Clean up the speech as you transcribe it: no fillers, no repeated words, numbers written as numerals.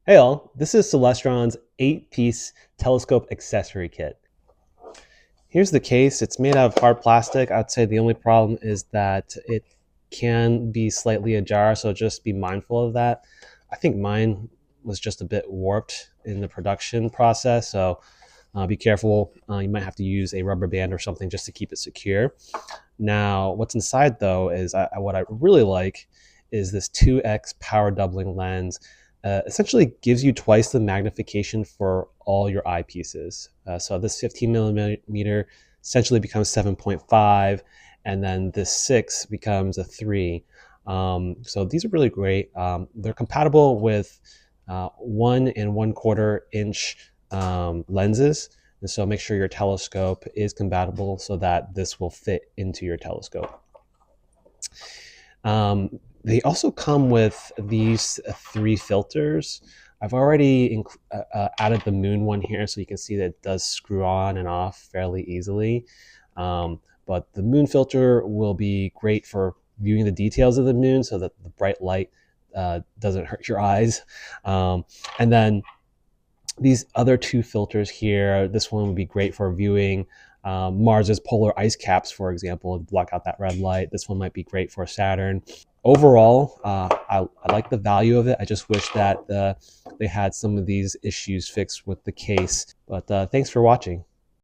Hey all, this is Celestron's 8-piece telescope accessory kit. Here's the case. It's made out of hard plastic. I'd say the only problem is that it can be slightly ajar, so just be mindful of that. I think mine was just a bit warped in the production process, so be careful. You might have to use a rubber band or something just to keep it secure. Now, what's inside though is what I really like is this 2x power doubling lens. Essentially gives you twice the magnification for all your eyepieces. So this 15 millimeter essentially becomes 7.5, and then this 6 becomes a 3. So these are really great. They're compatible with 1 and 1/4 inch lenses. And so make sure your telescope is compatible so that this will fit into your telescope. They also come with these 3 filters. I've already added the moon one here, so you can see that it does screw on and off fairly easily. But the moon filter will be great for viewing the details of the moon so that the bright light doesn't hurt your eyes. And then these other 2 filters here, this one would be great for viewing Mars's polar ice caps, for example, to block out that red light. This one might be great for Saturn. Overall, I like the value of it. I just wish that they had some of these issues fixed with the case. But thanks for watching.